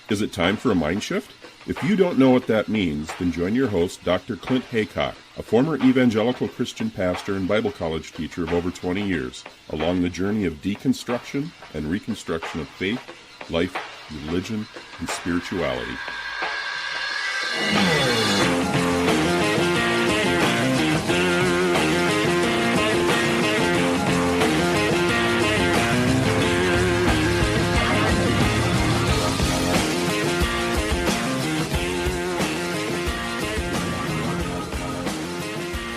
Is it time for a mind shift? If you don't know what that means, then join your host, Dr. Clint Haycock, a former evangelical Christian pastor and Bible college teacher of over 20 years, along the journey of deconstruction and reconstruction of faith, life, religion, and spirituality.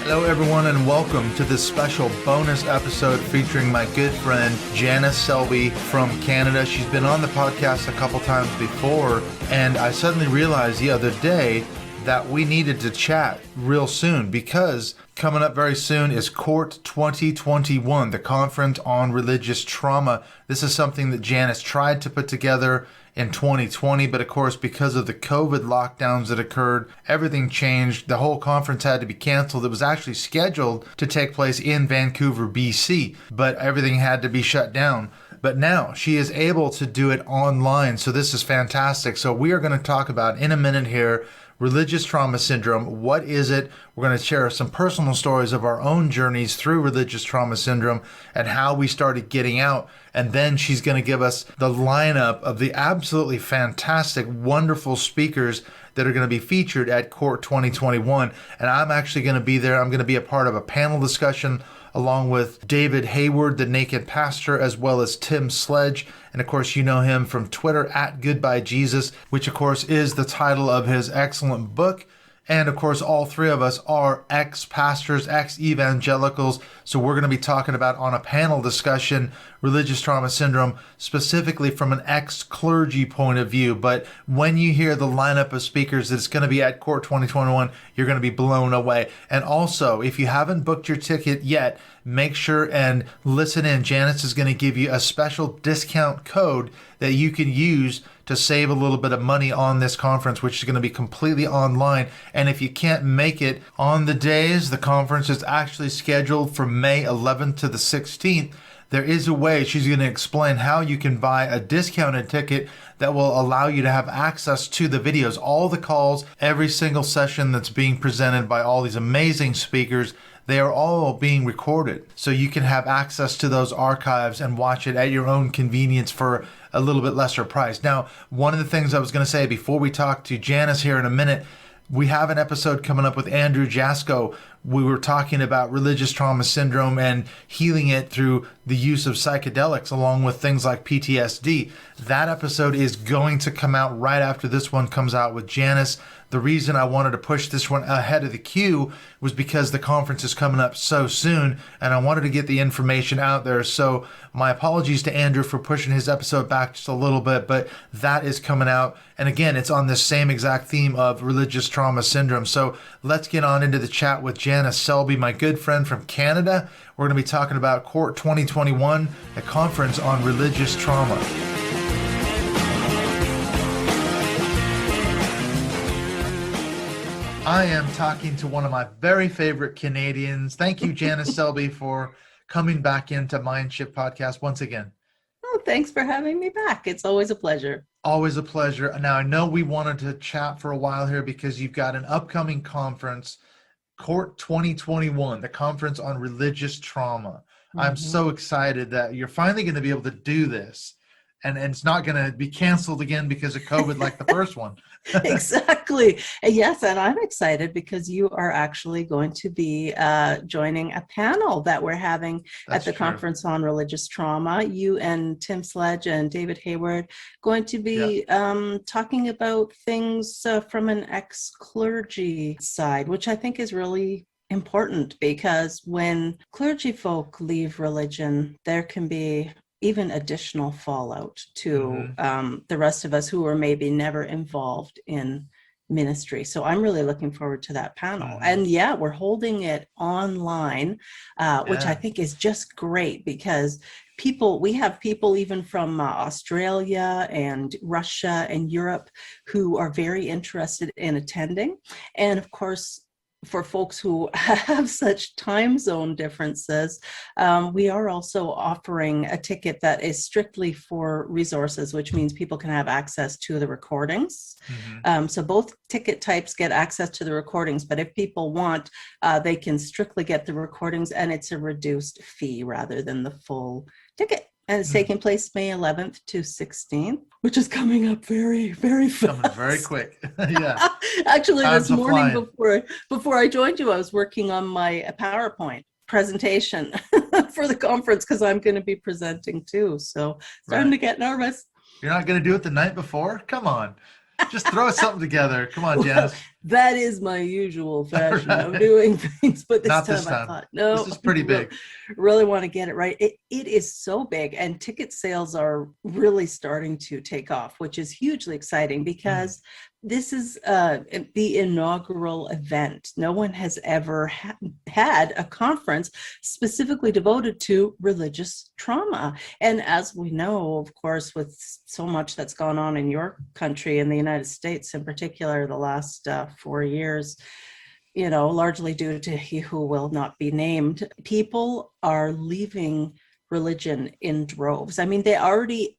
Hello everyone and welcome to this special bonus episode featuring my good friend Janice Selbie from Canada. She's been on the podcast a couple times before, and I suddenly realized the other day that we needed to chat real soon because coming up very soon is CORT 2021, the Conference on Religious Trauma. This is something that Janice tried to put together in 2020, but of course, because of the COVID lockdowns that occurred, everything changed. The whole conference had to be canceled. It was actually scheduled to take place in Vancouver, BC, but everything had to be shut down. But now she is able to do it online, so this is fantastic. So we are going to talk about, in a minute here, religious trauma syndrome. What is it? We're going to share some personal stories of our own journeys through religious trauma syndrome and how we started getting out. And then she's going to give us the lineup of the absolutely fantastic, wonderful speakers that are going to be featured at CORT 2021. And I'm actually going to be there. I'm going to be a part of a panel discussion along with David Hayward, the Naked Pastor, as well as Tim Sledge. And of course, you know him from Twitter at Goodbye Jesus, which of course is the title of his excellent book. And of course, all three of us are ex-pastors, ex-evangelicals. So we're going to be talking about on a panel discussion, religious trauma syndrome, specifically from an ex-clergy point of view. But when you hear the lineup of speakers that's going to be at CORT 2021, you're going to be blown away. And also, if you haven't booked your ticket yet, make sure and listen in. Janice is going to give you a special discount code that you can use to save a little bit of money on this conference, which is going to be completely online. And if you can't make it on the days, the conference is actually scheduled for May 11th to the 16th. There is a way. She's going to explain how you can buy a discounted ticket that will allow you to have access to the videos, all the calls, every single session that's being presented by all these amazing speakers. They are all being recorded, so you can have access to those archives and watch it at your own convenience for a little bit lesser price. Now, one of the things I was going to say before we talk to Janice here in a minute, we have an episode coming up with Andrew Jasko. We were talking about religious trauma syndrome and healing it through the use of psychedelics along with things like PTSD. That episode is going to come out right after this one comes out with Janice. The reason I wanted to push this one ahead of the queue was because the conference is coming up so soon and I wanted to get the information out there. So my apologies to Andrew for pushing his episode back just a little bit, but that is coming out. And again, it's on this same exact theme of religious trauma syndrome. So let's get on into the chat with Janice Selbie, my good friend from Canada. We're going to be talking about CORT 2021, a conference on religious trauma. I am talking to one of my very favorite Canadians. Thank you, Janice Selbie, for coming back into Mindshift Podcast once again. Oh, thanks for having me back. It's always a pleasure. Always a pleasure. Now, I know we wanted to chat for a while here because you've got an upcoming conference, CORT 2021, the Conference on Religious Trauma. Mm-hmm. I'm so excited that you're finally going to be able to do this. And it's not going to be canceled again because of COVID like the first one. Exactly. Yes, and I'm excited because you are actually going to be joining a panel that we're having at the Conference on Religious Trauma. You and Tim Sledge and David Hayward going to be talking about things from an ex-clergy side, which I think is really important because when clergy folk leave religion, there can be even additional fallout to the rest of us who are maybe never involved in ministry. So I'm really looking forward to that panel. And yeah, we're holding it online, which I think is just great because we have people even from Australia and Russia and Europe who are very interested in attending. And of course, for folks who have such time zone differences, we are also offering a ticket that is strictly for resources, which means people can have access to the recordings. So both ticket types get access to the recordings, but if people want, they can strictly get the recordings, and it's a reduced fee rather than the full ticket. And it's taking place May 11th to 16th, which is coming up very, very fast. Coming very quick. Yeah. Actually, Time's this morning flying. before I joined you, I was working on my PowerPoint presentation for the conference because I'm going to be presenting too. So starting to get nervous. You're not going to do it the night before? Come on. Just throw something together. Come on, Janice. Well, that is my usual fashion of doing things, but this time I thought, no, this is pretty big. Really want to get it right. It is so big, and ticket sales are really starting to take off, which is hugely exciting because this is the inaugural event. No one has ever had a conference specifically devoted to religious trauma. And as we know, of course, with so much that's gone on in your country, in the United States in particular, the last 4 years, largely due to he who will not be named, people are leaving religion in droves. I mean, the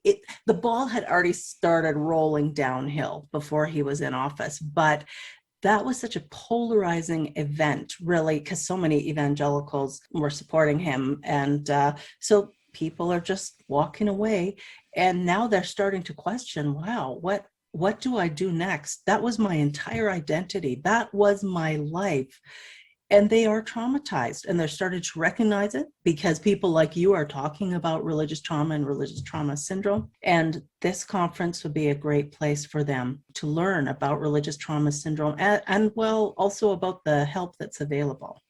ball had already started rolling downhill before he was in office, but that was such a polarizing event, really, because so many evangelicals were supporting him. And so people are just walking away. And now they're starting to question, wow, what do I do next? That was my entire identity. That was my life. And they are traumatized, and they're starting to recognize it because people like you are talking about religious trauma and religious trauma syndrome. And this conference would be a great place for them to learn about religious trauma syndrome and well, also about the help that's available.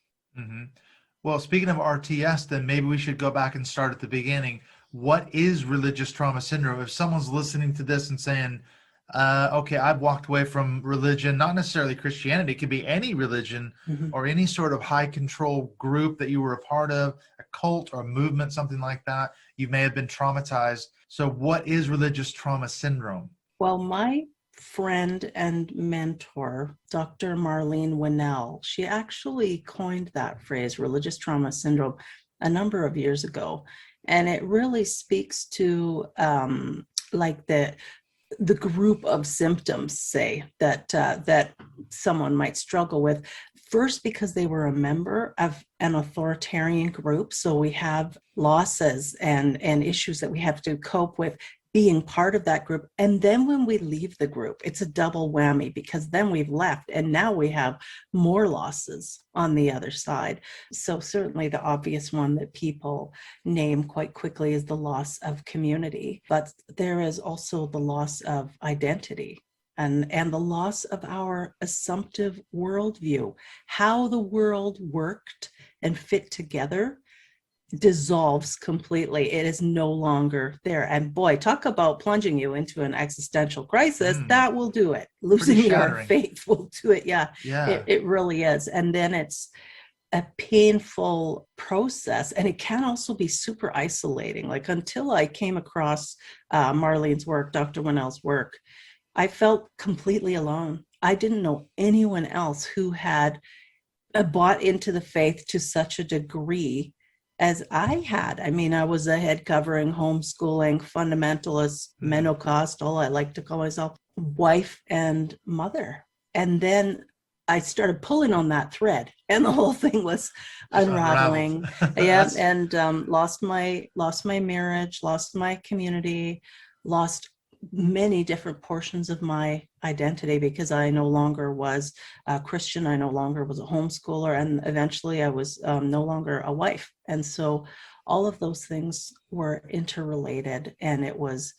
Well, speaking of RTS, then maybe we should go back and start at the beginning. What is religious trauma syndrome? If someone's listening to this and saying, okay, I've walked away from religion, not necessarily Christianity, it could be any religion or any sort of high control group that you were a part of, a cult or a movement, something like that. You may have been traumatized. So what is religious trauma syndrome? Well, my friend and mentor, Dr. Marlene Winnell, she actually coined that phrase, religious trauma syndrome, a number of years ago. And it really speaks to like the group of symptoms, say, that someone might struggle with. First, because they were a member of an authoritarian group. So we have losses and issues that we have to cope with being part of that group. And then when we leave the group, it's a double whammy because then we've left and now we have more losses on the other side. So certainly the obvious one that people name quite quickly is the loss of community, but there is also the loss of identity and the loss of our assumptive worldview, how the world worked and fit together dissolves completely. It is no longer there. And boy, talk about plunging you into an existential crisis. That will do it. Losing your faith will do it. Yeah. It really is. And then it's a painful process, and it can also be super isolating. Like until I came across Marlene's work, Dr. Winnell's work, I felt completely alone. I didn't know anyone else who had bought into the faith to such a degree as I had. I mean, I was a head covering, homeschooling, fundamentalist, Pentecostal, I like to call myself, wife and mother. And then I started pulling on that thread, and the whole thing was unraveling. Yeah, and lost my marriage, lost my community, lost many different portions of my identity because I no longer was a Christian. I no longer was a homeschooler. And eventually I was no longer a wife. And so all of those things were interrelated, and it was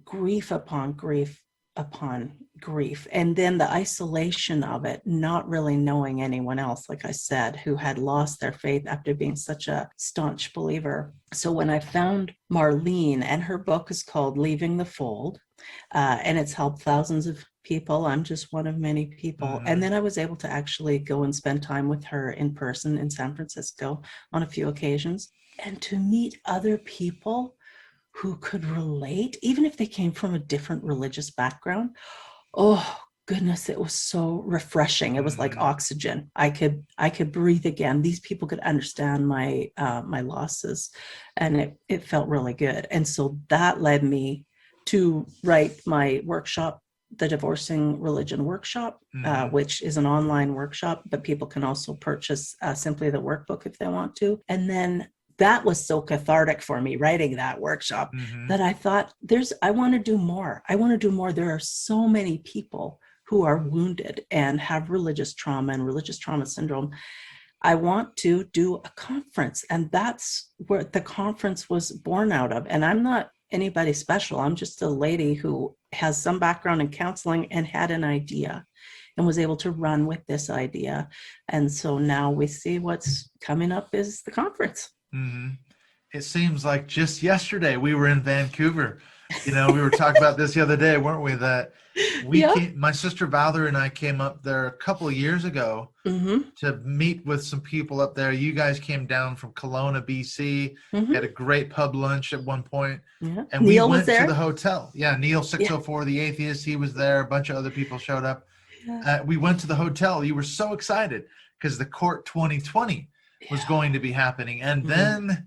grief upon grief upon grief. And then the isolation of it, not really knowing anyone else, like I said, who had lost their faith after being such a staunch believer. So when I found Marlene, and her book is called Leaving the Fold, and it's helped thousands of people. I'm just one of many people. And then I was able to actually go and spend time with her in person in San Francisco on a few occasions, and to meet other people who could relate, even if they came from a different religious background. Oh goodness, it was so refreshing. It was like oxygen. I could breathe again. These people could understand my losses, and it felt really good. And so that led me to write my workshop, the Divorcing Religion Workshop, which is an online workshop, but people can also purchase simply the workbook if they want to. And then that was so cathartic for me, writing that workshop, that I thought, I want to do more. I want to do more. There are so many people who are wounded and have religious trauma and religious trauma syndrome. I want to do a conference, and that's where the conference was born out of. And I'm not anybody special. I'm just a lady who has some background in counseling and had an idea and was able to run with this idea. And so now we see what's coming up is the conference. It seems like just yesterday we were in Vancouver. We were talking about this the other day, weren't we? That my sister Valerie and I came up there a couple of years ago to meet with some people up there. You guys came down from Kelowna, BC, had a great pub lunch at one point. And Neil we went was there? to the hotel. Yeah, Neil 604, the atheist, he was there. A bunch of other people showed up. We went to the hotel. You were so excited because the CORT 2020 was going to be happening. And then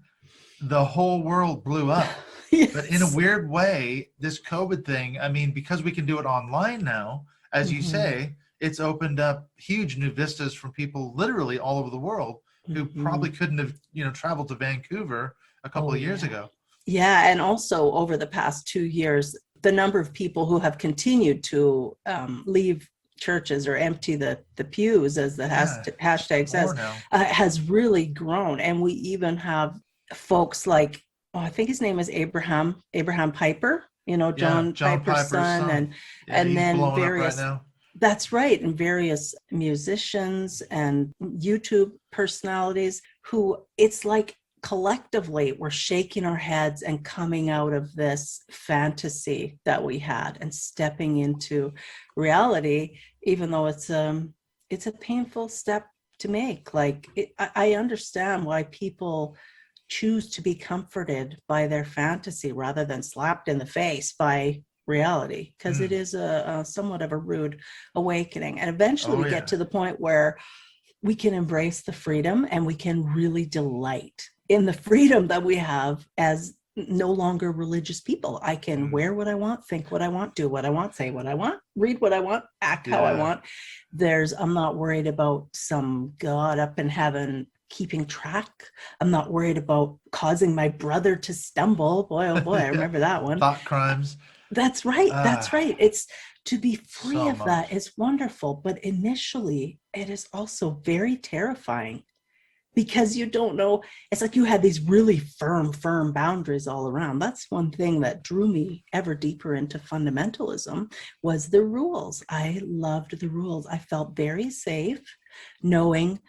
the whole world blew up. But in a weird way, this COVID thing, I mean, because we can do it online now, as you say, it's opened up huge new vistas from people literally all over the world who probably couldn't have, traveled to Vancouver a couple of years ago. Yeah. And also over the past 2 years, the number of people who have continued to leave churches or empty the pews, as the hashtag says, has really grown. And we even have folks like, I think his name is Abraham Piper, John Piper's son. And then various, right now. That's right. And various musicians and YouTube personalities who, it's like collectively we're shaking our heads and coming out of this fantasy that we had and stepping into reality, even though it's a painful step to make. Like I understand why people choose to be comforted by their fantasy rather than slapped in the face by reality, because it is a somewhat of a rude awakening. And eventually we get to the point where we can embrace the freedom and we can really delight in the freedom that we have as no longer religious people. I can wear what I want, think what I want, do what I want, say what I want, read what I want, act how I want. I'm not worried about some God up in heaven keeping track. I'm not worried about causing my brother to stumble. Boy, oh boy, I remember that one. Thought crimes. That's right. That's right. It's to be free of that is wonderful. But initially, it is also very terrifying because you don't know. It's like you had these really firm boundaries all around. That's one thing that drew me ever deeper into fundamentalism was the rules. I loved the rules. I felt very safe knowing,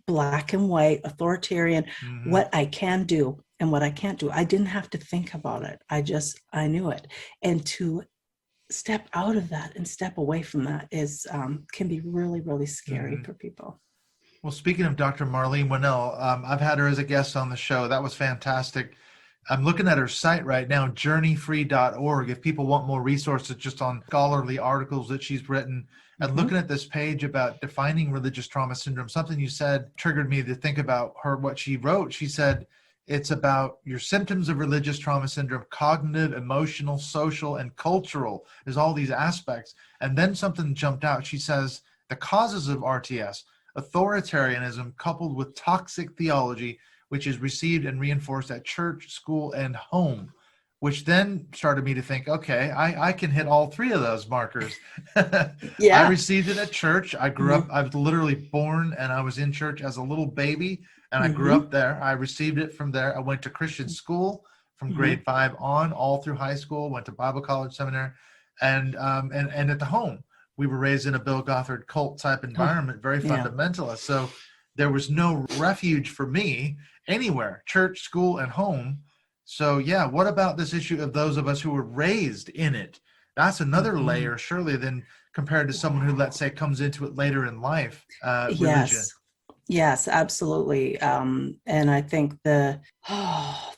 black and white, authoritarian, what I can do and what I can't do. I didn't have to think about it. I knew it. And to step out of that and step away from that is can be really, really scary for people. Well, speaking of Dr. Marlene Winnell, I've had her as a guest on the show. That was fantastic. I'm looking at her site right now, journeyfree.org. If people want more resources just on scholarly articles that she's written, and looking at this page about defining religious trauma syndrome, something you said triggered me to think about what she wrote. She said, it's about your symptoms of religious trauma syndrome, cognitive, emotional, social, and cultural. There's all these aspects. And then something jumped out. She says, the causes of RTS, authoritarianism coupled with toxic theology, which is received and reinforced at church, school, and home, which then started me to think, okay, I can hit all three of those markers. I received it at church. I grew up, I was literally born and I was in church as a little baby and I grew up there. I received it from there. I went to Christian school from grade 5 on, all through high school, went to Bible college, seminary, and at the home. We were raised in a Bill Gothard cult type environment, very fundamentalist. So there was no refuge for me anywhere, church, school, and home. So what about this issue of those of us who were raised in it? That's another layer, surely, than compared to someone who, let's say, comes into it later in life, religion. Yes, absolutely. And I think the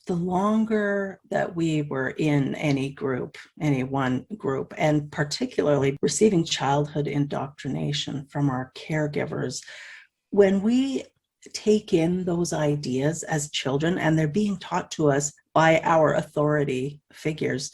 longer that we were in any group, any one group, and particularly receiving childhood indoctrination from our caregivers, when we take in those ideas as children and they're being taught to us by our authority figures,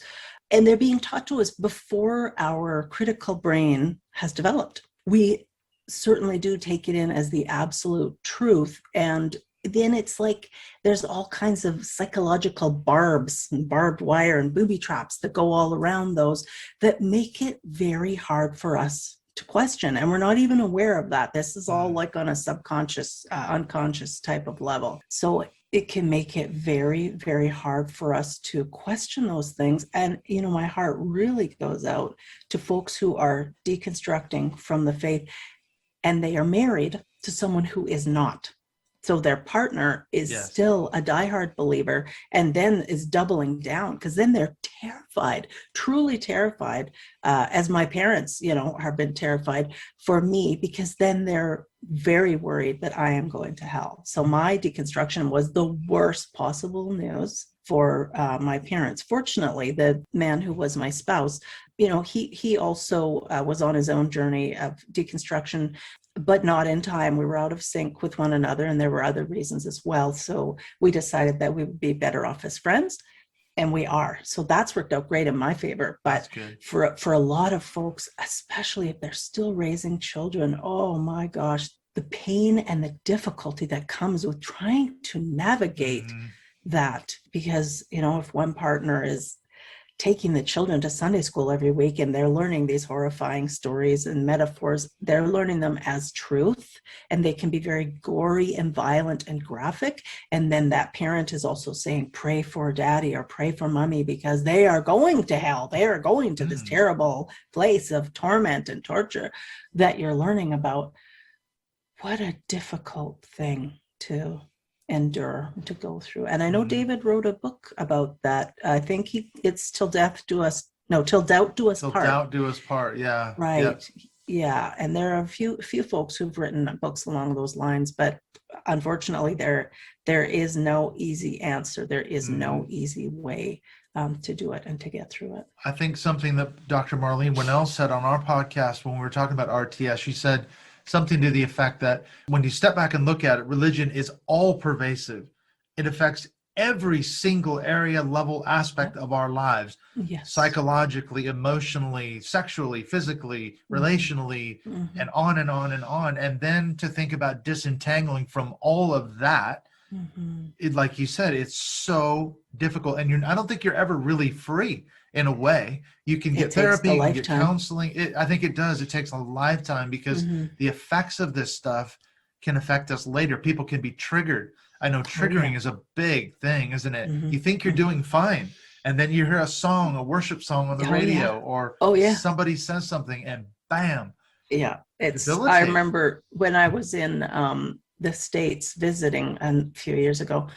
and they're being taught to us before our critical brain has developed, we certainly do take it in as the absolute truth. And then it's like there's all kinds of psychological barbs and barbed wire and booby traps that go all around those that make it very hard for us to question. And we're not even aware of that. This is all like on a subconscious, unconscious type of level. So it can make it very, very hard for us to question those things. And, you know, my heart really goes out to folks who are deconstructing from the faith and they are married to someone who is not. So their partner is still a diehard believer and then is doubling down, because then they're terrified, truly terrified, as my parents, you know, have been terrified for me, because then they're very worried that I am going to hell. So my deconstruction was the worst possible news for my parents. Fortunately, the man who was my spouse, you know, he also was on his own journey of deconstruction, but not in time. We were out of sync with one another, and there were other reasons as well. So we decided that we would be better off as friends, and we are. So that's worked out great in my favor. But for a lot of folks, especially if they're still raising children, oh my gosh, the pain and the difficulty that comes with trying to navigate that. Because, you know, if one partner is taking the children to Sunday school every week and they're learning these horrifying stories and metaphors, they're learning them as truth, and they can be very gory and violent and graphic. And then that parent is also saying, pray for daddy or pray for mommy, because they are going to hell. They are going to this terrible place of torment and torture that you're learning about. What a difficult thing to endure, to go through. And I know David wrote a book about that. I think it's till doubt do us part. Till doubt do us part. Yeah. Right. Yep. Yeah. And there are a few folks who've written books along those lines, but unfortunately there is no easy answer. There is no easy way to do it and to get through it. I think something that Dr. Marlene Winnell said on our podcast when we were talking about RTS, she said something to the effect that when you step back and look at it, religion is all pervasive. It affects every single area, level, aspect of our lives. Yes. Psychologically, emotionally, sexually, physically, relationally, and on and on and on. And then to think about disentangling from all of that, it, like you said, it's so difficult. And I don't think you're ever really free. In a way, you can get therapy, you can get counseling. I think it does. It takes a lifetime, because the effects of this stuff can affect us later. People can be triggered. I know triggering is a big thing, isn't it? You think you're doing fine, and then you hear a song, a worship song on the radio, or somebody says something, and bam. Yeah, I remember when I was in the States visiting a few years ago,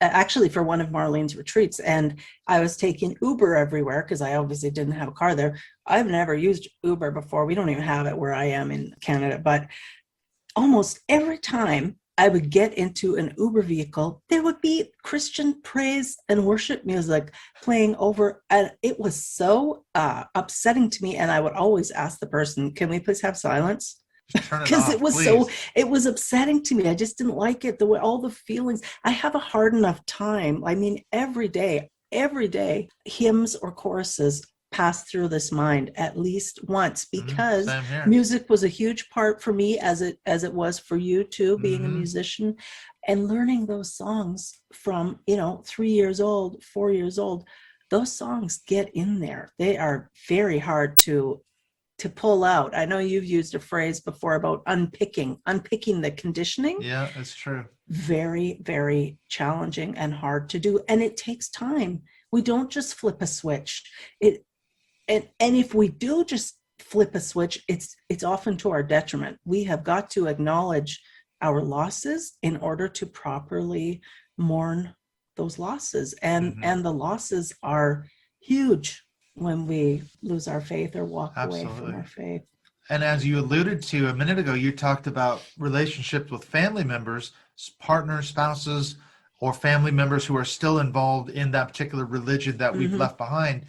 actually for one of Marlene's retreats, and I was taking Uber everywhere because I obviously didn't have a car there. I've never used Uber before. We don't even have it where I am in Canada, but almost every time I would get into an Uber vehicle, there would be Christian praise and worship music playing over, and it was so upsetting to me. And I would always ask the person, can we please have silence? Because it was upsetting to me. I just didn't like it, the way all the feelings. I have a hard enough time. I mean, every day hymns or choruses pass through this mind at least once, because music was a huge part for me, as it was for you too, being a musician, and learning those songs from 3 years old, 4 years old. Those songs get in there. They are very hard to pull out. I know you've used a phrase before about unpicking the conditioning. Yeah, that's true. Very, very challenging and hard to do. And it takes time. We don't just flip a switch. And if we do just flip a switch, it's often to our detriment. We have got to acknowledge our losses in order to properly mourn those losses. And the losses are huge when we lose our faith or walk away from our faith. And as you alluded to a minute ago, you talked about relationships with family members, partners, spouses, or family members who are still involved in that particular religion that we've left behind.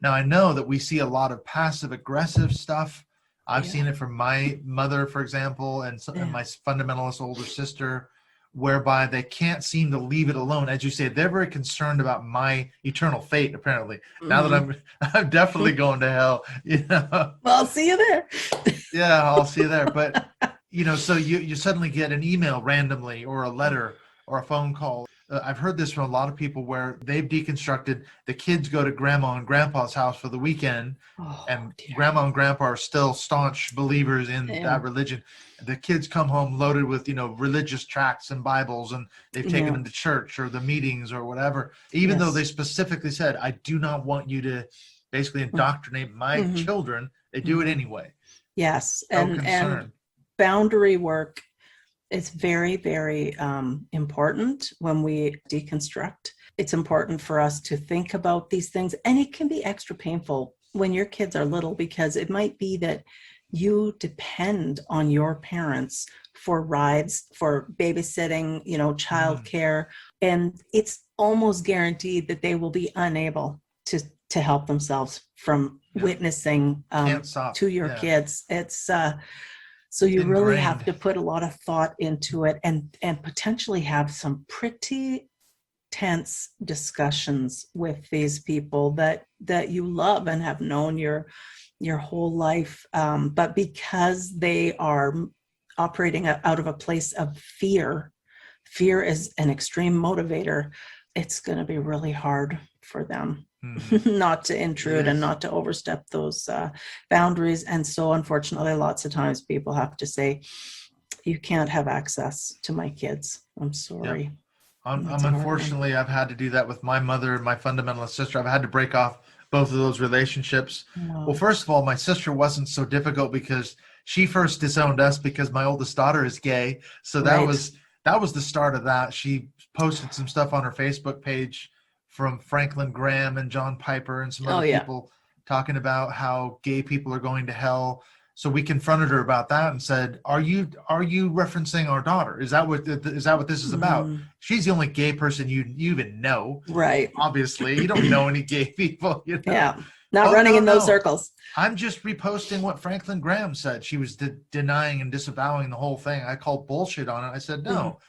Now, I know that we see a lot of passive aggressive stuff. I've seen it from my mother, for example, and my fundamentalist older sister, whereby they can't seem to leave it alone. As you say, they're very concerned about my eternal fate, apparently. Now that I'm definitely going to hell, Well, I'll see you there. Yeah, I'll see you there. But, so you suddenly get an email randomly or a letter or a phone call. I've heard this from a lot of people where they've deconstructed. The kids go to grandma and grandpa's house for the weekend, and grandma and grandpa are still staunch believers in that religion. The kids come home loaded with, religious tracts and Bibles, and they've taken them to church or the meetings or whatever, even though they specifically said, I do not want you to basically indoctrinate my children. They do it anyway. Yes. So and boundary work is very, very important when we deconstruct. It's important for us to think about these things, and it can be extra painful when your kids are little, because it might be that you depend on your parents for rides, for babysitting, childcare, and it's almost guaranteed that they will be unable to help themselves from witnessing to your kids. It's so you really have to put a lot of thought into it, and potentially have some pretty tense discussions with these people that you love and have known your whole life, but because they are operating out of a place of fear is an extreme motivator. It's going to be really hard for them not to intrude and not to overstep those boundaries. And so unfortunately, lots of times people have to say, you can't have access to my kids. I'm sorry. Unfortunately, I've had to do that with my mother and my fundamentalist sister. I've had to break off both of those relationships. Wow. Well, first of all, my sister wasn't so difficult because she first disowned us because my oldest daughter is gay. So that was the start of that. She posted some stuff on her Facebook page from Franklin Graham and John Piper and some other people talking about how gay people are going to hell. So we confronted her about that and said, "Are you referencing our daughter? Is that what this is about?" She's the only gay person you even know, right? Obviously, you don't know any gay people. Yeah, not running in those circles. I'm just reposting what Franklin Graham said. She was denying and disavowing the whole thing. I called bullshit on it. I said, "No,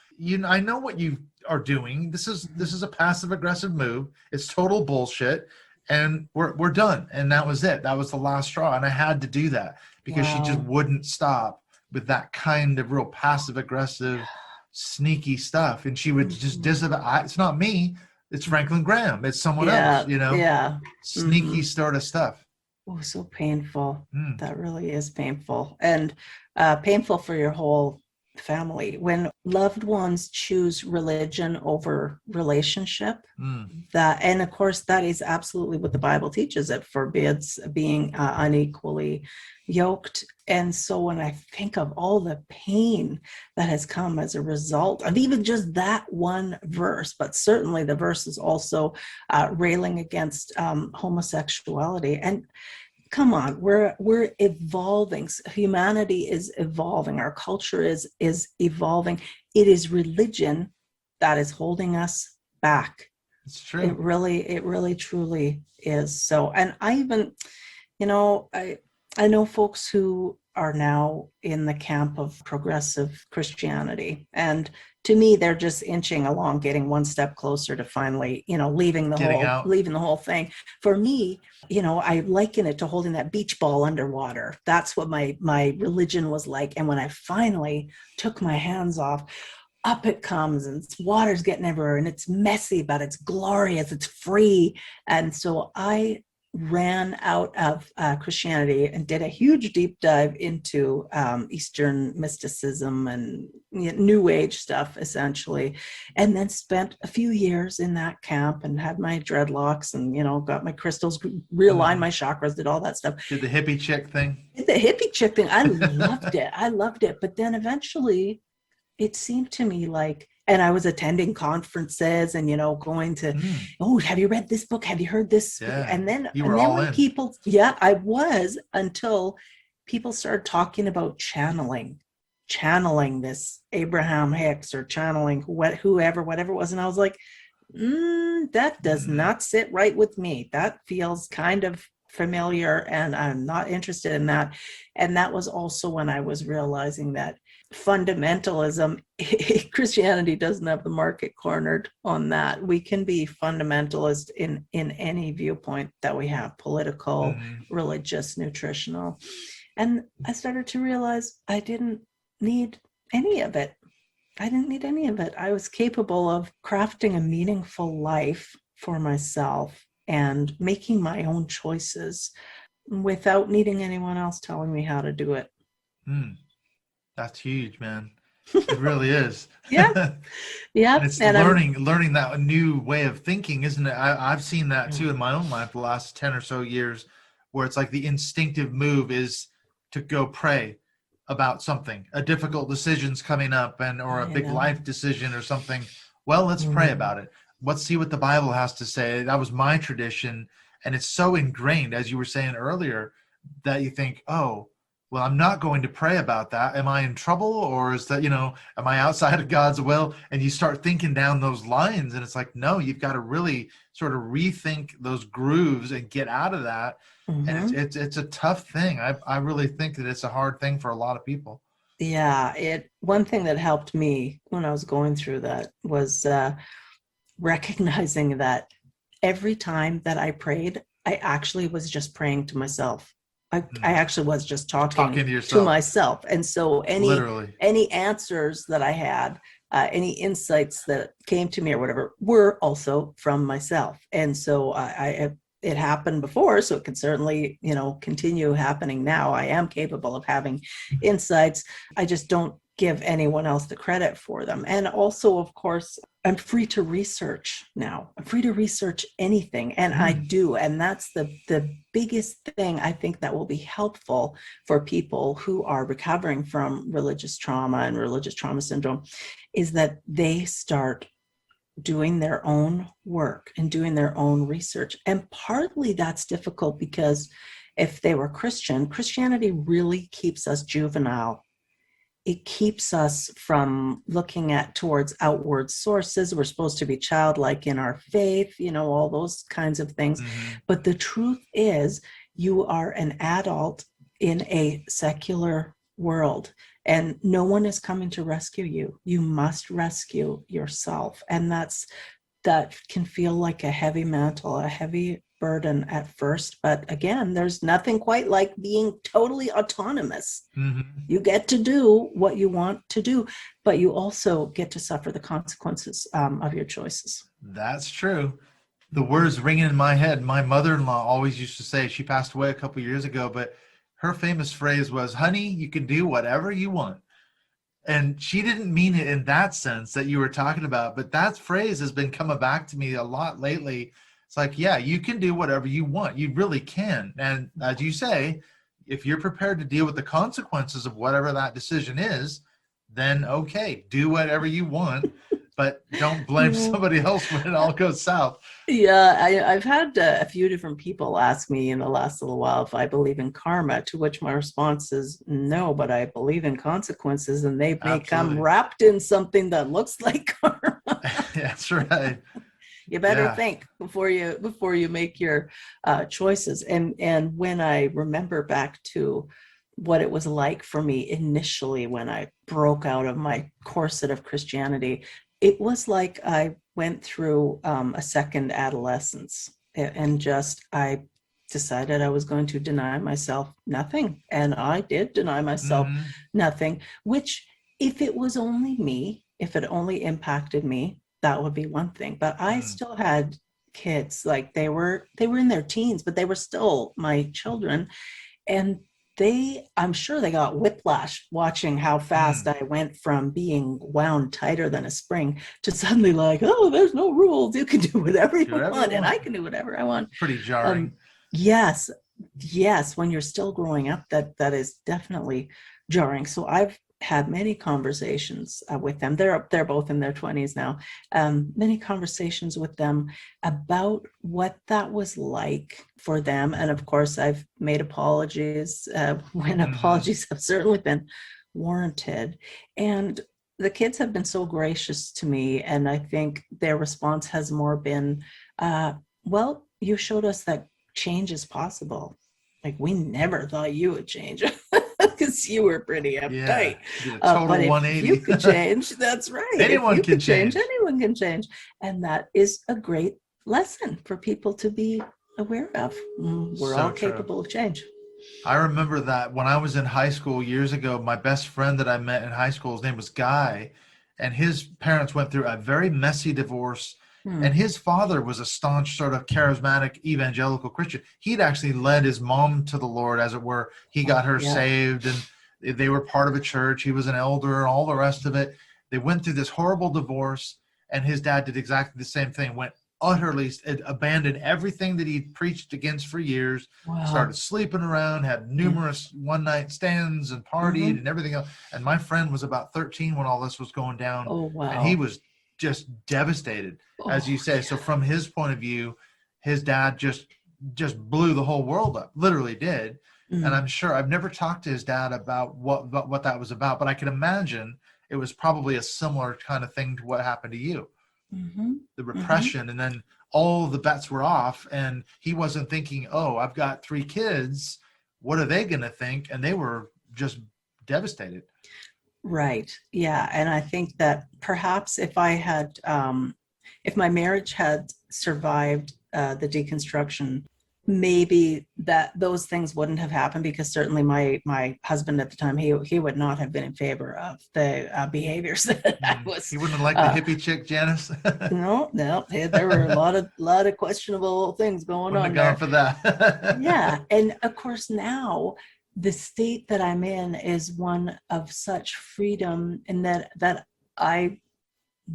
I know what you are doing. This is a passive aggressive move. It's total bullshit, and we're done." And that was it. That was the last straw, and I had to do that because she just wouldn't stop with that kind of real passive aggressive, sneaky stuff. And she would just disavow. It's not me. It's Franklin Graham. It's someone else. Sneaky sort of stuff. Oh, so painful. That really is painful, and painful for your whole family. When loved ones choose religion over relationship, and of course that is absolutely what the Bible teaches. It forbids being unequally yoked. And so when I think of all the pain that has come as a result of even just that one verse, but certainly the verse is also railing against homosexuality. And come on, we're evolving. Humanity is evolving. Our culture is evolving. It is religion that is holding us back. It's true. It really truly is. So, and I even, I know folks who are now in the camp of progressive Christianity, and to me, they're just inching along, getting one step closer to finally, leaving the whole thing. For me, I liken it to holding that beach ball underwater. That's what my religion was like. And when I finally took my hands off, up it comes, and water's getting everywhere, and it's messy, but it's glorious, it's free. And so I ran out of Christianity and did a huge deep dive into Eastern mysticism and New Age stuff, essentially, and then spent a few years in that camp and had my dreadlocks and, got my crystals, realigned my chakras, did all that stuff. Did the hippie chick thing? I loved it. But then eventually it seemed to me like, and I was attending conferences and, going to, have you read this book? Have you heard this? Yeah. And then, you were all in. People, I was, until people started talking about channeling this Abraham Hicks or channeling whoever, whatever it was. And I was like, that does not sit right with me. That feels kind of familiar, and I'm not interested in that. And that was also when I was realizing that fundamentalism, Christianity doesn't have the market cornered on that. We can be fundamentalist in any viewpoint that we have: political, religious, nutritional. And I started to realize I didn't need any of it. I was capable of crafting a meaningful life for myself and making my own choices without needing anyone else telling me how to do it. That's huge, man. It really is. Yeah. Yeah. And it's learning that new way of thinking, isn't it? I've seen that too in my own life the last 10 or so years, where it's like the instinctive move is to go pray about something, a difficult decision's coming up, or a big life decision or something. Well, let's pray about it. Let's see what the Bible has to say. That was my tradition. And it's so ingrained, as you were saying earlier, that you think, oh, well, I'm not going to pray about that. Am I in trouble? Or is that, am I outside of God's will? And you start thinking down those lines, and it's like, no, you've got to really sort of rethink those grooves and get out of that. And it's a tough thing. I really think that it's a hard thing for a lot of people. Yeah. One thing that helped me when I was going through that was recognizing that every time that I prayed, I actually was just praying to myself. I actually was just talking to myself. And so any answers that I had, any insights that came to me or whatever, were also from myself. And so it happened before, so it can certainly, continue happening now. I am capable of having insights. I just don't give anyone else the credit for them. And also, of course, I'm free to research now. I'm free to research anything, and I do. And that's the biggest thing I think that will be helpful for people who are recovering from religious trauma and religious trauma syndrome, is that they start doing their own work and doing their own research. And partly that's difficult because if they were Christian, Christianity really keeps us juvenile. It keeps us from looking towards outward sources. We're supposed to be childlike in our faith, all those kinds of things. But the truth is, you are an adult in a secular world, and no one is coming to rescue you. You must rescue yourself. And that can feel like a heavy mantle, a heavy burden at first. But again, there's nothing quite like being totally autonomous. You get to do what you want to do, but you also get to suffer the consequences of your choices. That's true. The words ringing in my head, my mother-in-law always used to say, she passed away a couple of years ago, but her famous phrase was, honey, you can do whatever you want. And she didn't mean it in that sense that you were talking about, but that phrase has been coming back to me a lot lately. It's like, yeah, you can do whatever you want. You really can. And as you say, if you're prepared to deal with the consequences of whatever that decision is, then okay, do whatever you want, but don't blame somebody else when it all goes south. Yeah, I've had a few different people ask me in the last little while if I believe in karma, to which my response is no, but I believe in consequences, and they may come wrapped in something that looks like karma. That's right. You better think before you make your choices. And when I remember back to what it was like for me initially when I broke out of my corset of Christianity, it was like I went through a second adolescence, and I decided I was going to deny myself nothing. And I did deny myself nothing, which if it was only me, if it only impacted me, that would be one thing. But I still had kids, like they were in their teens, but they were still my children. And I'm sure they got whiplash watching how fast I went from being wound tighter than a spring to suddenly like, oh, there's no rules. You can do whatever you want, and I can do whatever I want. Pretty jarring. Yes. When you're still growing up, that is definitely jarring. So I've had many conversations with them. They're both in their 20s now. Many conversations with them about what that was like for them. And of course, I've made apologies when apologies have certainly been warranted. And the kids have been so gracious to me. And I think their response has more been, well, you showed us that change is possible. Like, we never thought you would change. Because you were pretty uptight. But if 180. you could change, that's right. Anyone if you can could change, anyone can change. And that is a great lesson for people to be aware of. We're all capable of change. I remember that when I was in high school years ago, my best friend that I met in high school, his name was Guy, and his parents went through a very messy divorce. And his father was a staunch sort of charismatic evangelical Christian. He'd actually led his mom to the Lord, as it were. He got her saved, and they were part of a church. He was an elder and all the rest of it. They went through this horrible divorce, and his dad did exactly the same thing, went utterly, abandoned everything that he'd preached against for years, started sleeping around, had numerous one-night stands and partied and everything else. And my friend was about 13 when all this was going down. And he was just devastated, as you say. So from his point of view, his dad just blew the whole world up, literally did. And I'm sure, I've never talked to his dad about what that was about, but I can imagine it was probably a similar kind of thing to what happened to you. The repression, and then all the bets were off, and he wasn't thinking, oh, I've got 3 kids, what are they going to think? And they were just devastated. Right. Yeah. And I think that perhaps if I had, if my marriage had survived the deconstruction, maybe those things wouldn't have happened, because certainly my husband at the time, he would not have been in favor of the behaviors that I was. He wouldn't have liked the hippie chick, Janice. No, there were a lot of questionable things going on there. For that. Yeah. And of course, now the state that I'm in is one of such freedom, and that I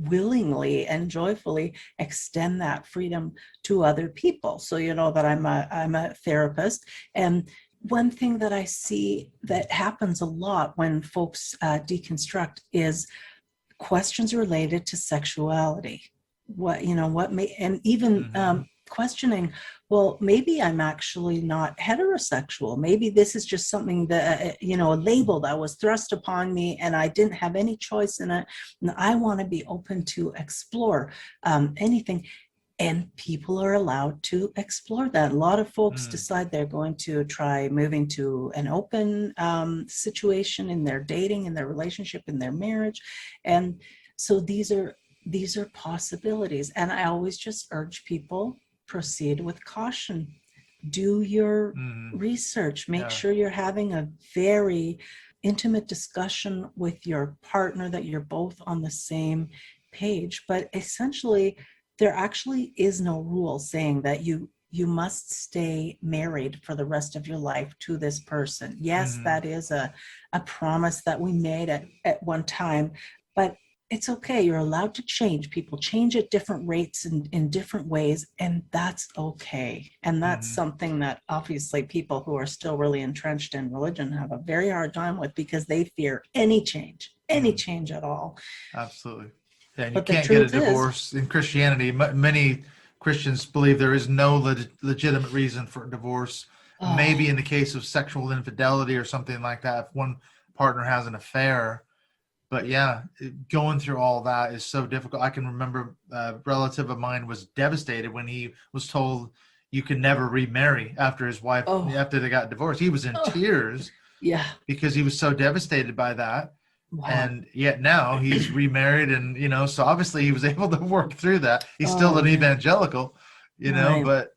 willingly and joyfully extend that freedom to other people. So you know that I'm a therapist, and one thing that I see that happens a lot when folks deconstruct is questions related to sexuality. And even questioning, well, maybe I'm actually not heterosexual. Maybe this is just something that, a label that was thrust upon me and I didn't have any choice in it. And I want to be open to explore anything. And people are allowed to explore that. A lot of folks decide they're going to try moving to an open situation in their dating, in their relationship, in their marriage. And so these are possibilities. And I always just urge people, proceed with caution. Do your research. Make sure you're having a very intimate discussion with your partner, that you're both on the same page. But essentially, there actually is no rule saying that you must stay married for the rest of your life to this person. Yes, that is a promise that we made at one time, but it's okay. You're allowed to change. People change at different rates and in different ways, and that's okay. And that's something that obviously people who are still really entrenched in religion have a very hard time with, because they fear any change at all. Absolutely. Yeah, and you can't get a divorce in Christianity. Many Christians believe there is no legitimate reason for a divorce. Maybe in the case of sexual infidelity or something like that, if one partner has an affair. But yeah, going through all that is so difficult. I can remember a relative of mine was devastated when he was told you can never remarry after his wife, after they got divorced. He was in tears because he was so devastated by that. Wow. And yet now he's remarried, and so obviously he was able to work through that. He's still an evangelical, but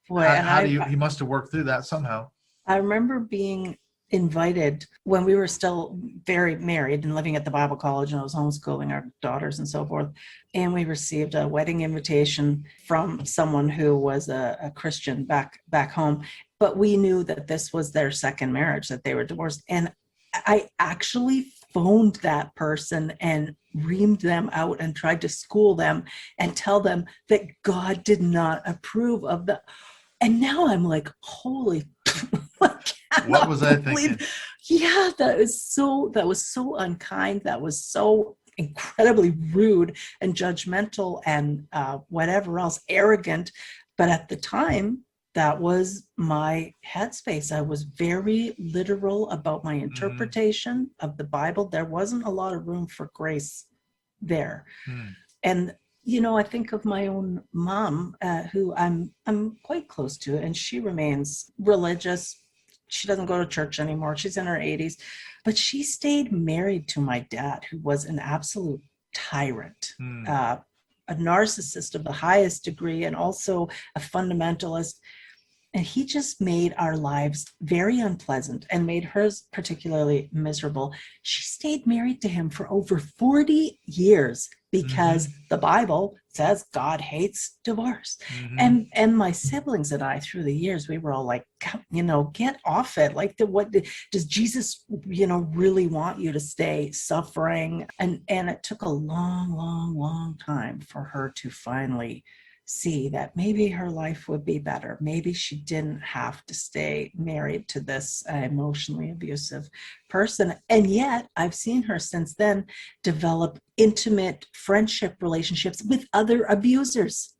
he must have worked through that somehow. I remember being invited when we were still very married and living at the Bible college, and I was homeschooling our daughters and so forth. And we received a wedding invitation from someone who was a Christian back home, but we knew that this was their second marriage, that they were divorced. And I actually phoned that person and reamed them out and tried to school them and tell them that God did not approve of the. And now I'm like, holy, what was I thinking? Yeah, that was so unkind. That was so incredibly rude and judgmental and whatever else, arrogant. But at the time, that was my headspace. I was very literal about my interpretation of the Bible. There wasn't a lot of room for grace there. And I think of my own mom, who I'm quite close to, and she remains religious. She doesn't go to church anymore. She's in her 80s, but she stayed married to my dad, who was an absolute tyrant, a narcissist of the highest degree, and also a fundamentalist. And he just made our lives very unpleasant and made hers particularly miserable. She stayed married to him for over 40 years because the Bible says God hates divorce. And my siblings and I, through the years, we were all like, get off it. Like, what does Jesus, really want you to stay suffering? And it took a long, long, long time for her to finally see that maybe her life would be better. Maybe she didn't have to stay married to this emotionally abusive person. And yet I've seen her since then develop intimate friendship relationships with other abusers.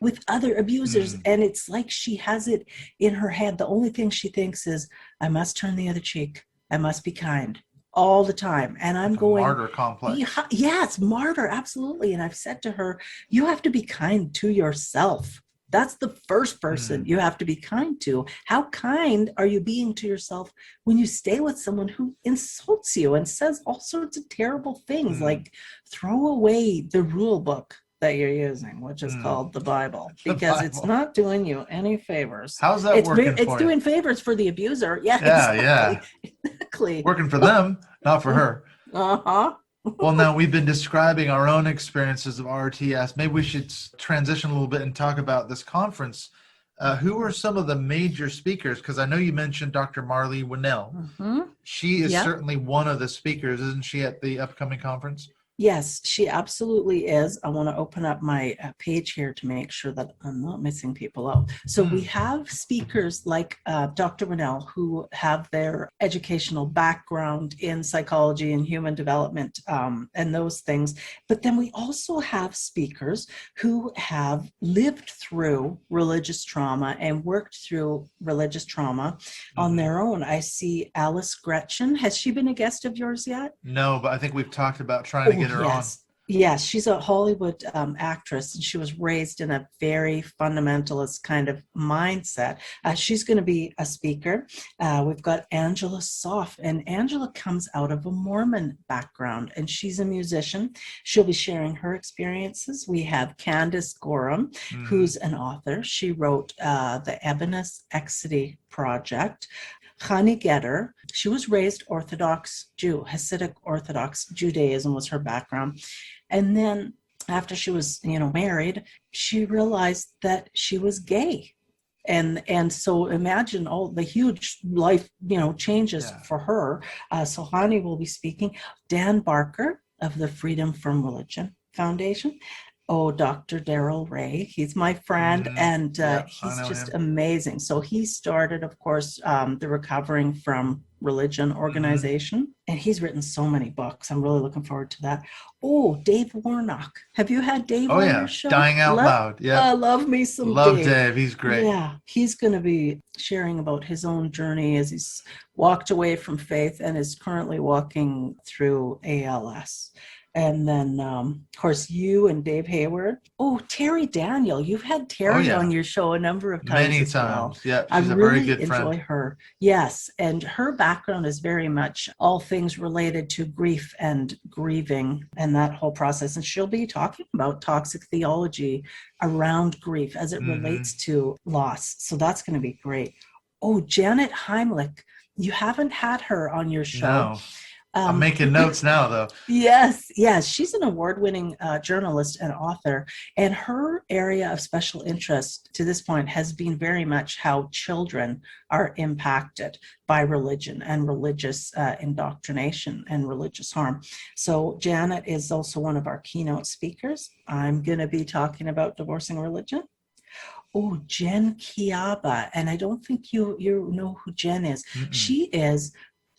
And it's like she has it in her head. The only thing she thinks is, I must turn the other cheek. I must be kind. All the time. And I'm going, martyr complex. Yes, martyr, absolutely. And I've said to her, you have to be kind to yourself. That's the first person you have to be kind to. How kind are you being to yourself when you stay with someone who insults you and says all sorts of terrible things, like throw away the rule book that you're using, which is called the Bible, because it's not doing you any favors. How's that working for you? It's doing favors for the abuser. Yeah, exactly. Working for them, not for her. Well, now we've been describing our own experiences of RTS. Maybe we should transition a little bit and talk about this conference. Who are some of the major speakers? Because I know you mentioned Dr. Marley Winnell. She is certainly one of the speakers, isn't she, at the upcoming conference? Yes, she absolutely is. I want to open up my page here to make sure that I'm not missing people out. So we have speakers like Dr. Winnell, who have their educational background in psychology and human development and those things. But then we also have speakers who have lived through religious trauma and worked through religious trauma on their own. I see Alice Gretchen. Has she been a guest of yours yet? No, but I think we've talked about trying to get her on. Yes, she's a Hollywood actress, and she was raised in a very fundamentalist kind of mindset. She's going to be a speaker. We've got Angela Soff, and Angela comes out of a Mormon background, and she's a musician. She'll be sharing her experiences. We have Candace Gorham, who's an author. She wrote the Ebenus Exidy Project. Chani Getter, she was raised Orthodox Jew, Hasidic Orthodox Judaism was her background. And then after she was, married, she realized that she was gay. And so imagine all the huge life, changes for her. So Chani will be speaking. Dan Barker of the Freedom from Religion Foundation. Oh, Dr. Daryl Ray. He's my friend, and he's just amazing. So he started, of course, the Recovering from Religion organization, and he's written so many books. I'm really looking forward to that. Oh, Dave Warnock. Have you had Dave on your show? Dying Out Loud. Yeah. I love me some Love Dave. He's great. Yeah. He's going to be sharing about his own journey as he's walked away from faith and is currently walking through ALS. And then, of course, you and Dave Hayward. Oh, Terry Daniel. You've had Terry on your show a number of times. Many times. Yeah, she's a very good friend. I really enjoy her. Yes, and her background is very much all things related to grief and grieving and that whole process. And she'll be talking about toxic theology around grief as it relates to loss. So that's going to be great. Oh, Janet Heimlich. You haven't had her on your show. No. I'm making notes now, though. Yes. She's an award-winning journalist and author, and her area of special interest to this point has been very much how children are impacted by religion and religious indoctrination and religious harm. So Janet is also one of our keynote speakers. I'm going to be talking about divorcing religion. Oh, Jen Kiaba, and I don't think you know who Jen is. She is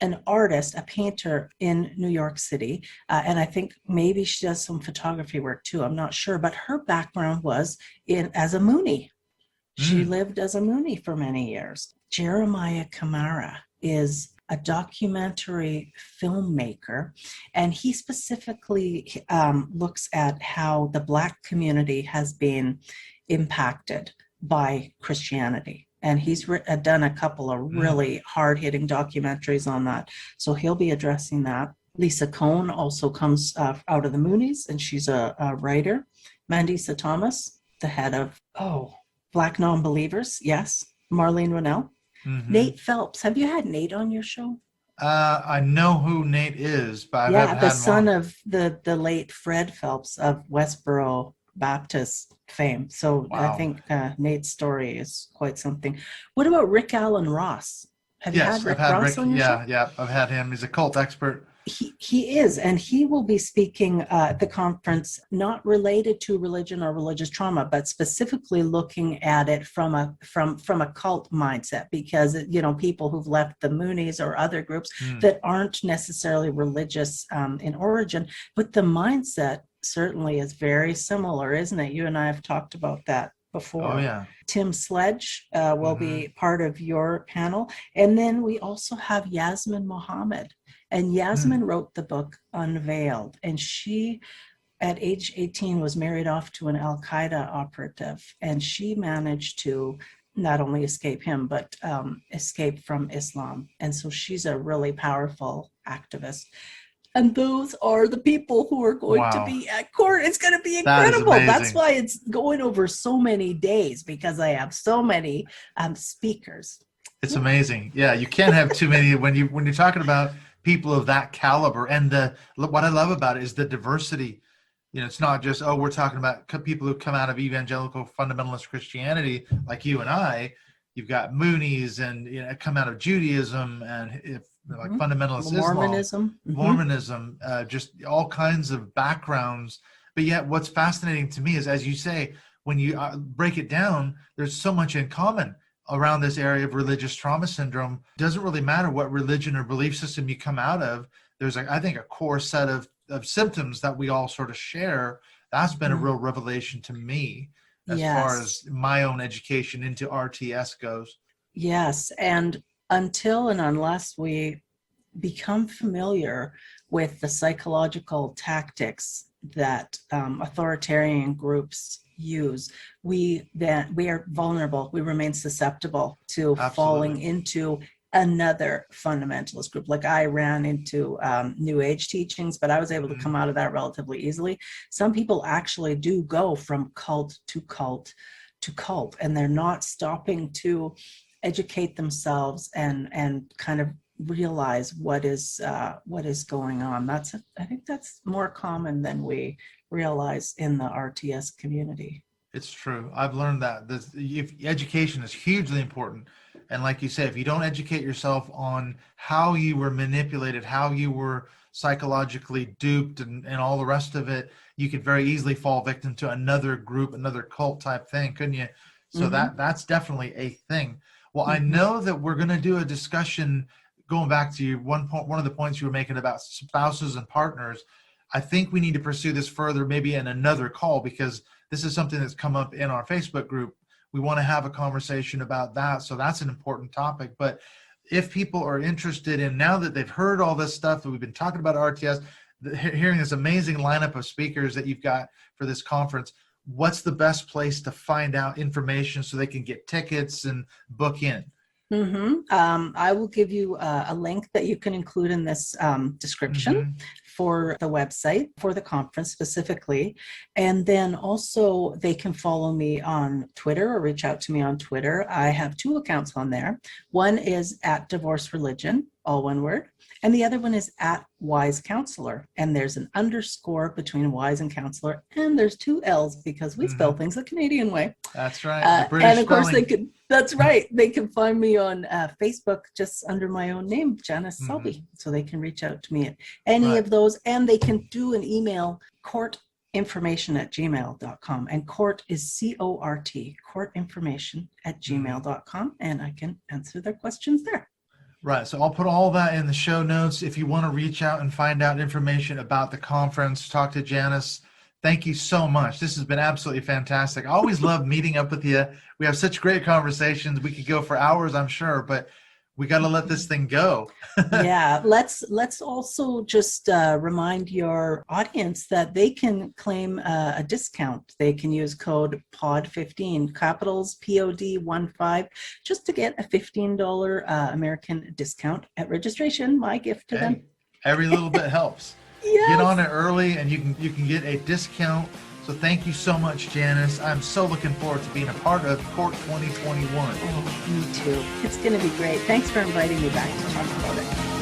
an artist, a painter in New York City. And I think maybe she does some photography work too. I'm not sure. But her background was as a Moonie. She lived as a Moonie for many years. Jeremiah Camara is a documentary filmmaker, and he specifically looks at how the Black community has been impacted by Christianity. And he's done a couple of really hard-hitting documentaries on that. So he'll be addressing that. Lisa Cohn also comes out of the Moonies, and she's a writer. Mandisa Thomas, the head of, Black Non-Believers, yes. Marlene Rennell. Nate Phelps. Have you had Nate on your show? I know who Nate is, but I haven't had him the son on. of the late Fred Phelps of Westboro Baptist fame. So Wow. I think Nate's story is quite something. What about Rick Allen Ross? Have you had Rick Ross on your show? Yeah, I've had him. He's a cult expert. He is, and he will be speaking at the conference, not related to religion or religious trauma, but specifically looking at it from a cult mindset, because people who've left the Moonies or other groups that aren't necessarily religious in origin, but the mindset certainly is very similar, isn't it? You and I have talked about that before. Oh yeah. Tim Sledge will be part of your panel, and then we also have Yasmin Mohammed. And Yasmin wrote the book Unveiled, and she, at age 18, was married off to an Al-Qaeda operative, and she managed to not only escape him, but escape from Islam. And so she's a really powerful activist. And those are the people who are going to be at court. It's going to be incredible. That's why it's going over so many days, because I have so many speakers. It's amazing. Yeah, you can't have too many when you're talking about people of that caliber. And what I love about it is the diversity. It's not just, we're talking about people who come out of evangelical fundamentalist Christianity like you and I. You've got Moonies and come out of Judaism and like fundamentalist Mormonism. Mormonism, just all kinds of backgrounds. But yet what's fascinating to me is, as you say, when you break it down, there's so much in common around this area of religious trauma syndrome. It doesn't really matter what religion or belief system you come out of. There's, I think, a core set of symptoms that we all sort of share. That's been a real revelation to me as far as my own education into RTS goes. Yes. And until and unless we become familiar with the psychological tactics that authoritarian groups use, we are vulnerable. We remain susceptible to falling into another fundamentalist group. Like I ran into New Age teachings, but I was able to come out of that relatively easily. Some people actually do go from cult to cult to cult, and they're not stopping to educate themselves and kind of realize what is going on. I think that's more common than we realize in the RTS community. It's true. I've learned that education is hugely important. And like you say, if you don't educate yourself on how you were manipulated, how you were psychologically duped and all the rest of it, you could very easily fall victim to another group, another cult type thing, couldn't you? So that's definitely a thing. Well, I know that we're going to do a discussion going back to one of the points you were making about spouses and partners. I think we need to pursue this further, maybe in another call, because this is something that's come up in our Facebook group. We want to have a conversation about that. So that's an important topic. But if people are interested in, now that they've heard all this stuff that we've been talking about RTS, hearing this amazing lineup of speakers that you've got for this conference, what's the best place to find out information so they can get tickets and book in? I will give you a link that you can include in this description for the website for the conference specifically. And then also they can follow me on Twitter or reach out to me on Twitter. I have 2 accounts on there. One is @DivorceReligion, all one word. And the other one is @WiseCounselor. And there's an underscore between wise and counselor. And there's 2 L's because we spell things the Canadian way. That's right. And of course that's right. They can find me on Facebook just under my own name, Janice Selbie. So they can reach out to me at any of those. And they can do an email, courtinformation@gmail.com. And CORT is CORT, courtinformation@gmail.com. And I can answer their questions there. Right. So I'll put all that in the show notes. If you want to reach out and find out information about the conference, talk to Janice. Thank you so much. This has been absolutely fantastic. I always love meeting up with you. We have such great conversations. We could go for hours, I'm sure, but we got to let this thing go. Yeah, let's also just remind your audience that they can claim a discount. They can use code POD15, capitals POD15, just to get a $15 American discount at registration. My gift to them. Every little bit helps. Yes. Get on it early, and you can get a discount. So thank you so much, Janice. I'm so looking forward to being a part of CORT 2021. Oh, me too. It's going to be great. Thanks for inviting me back to talk about it.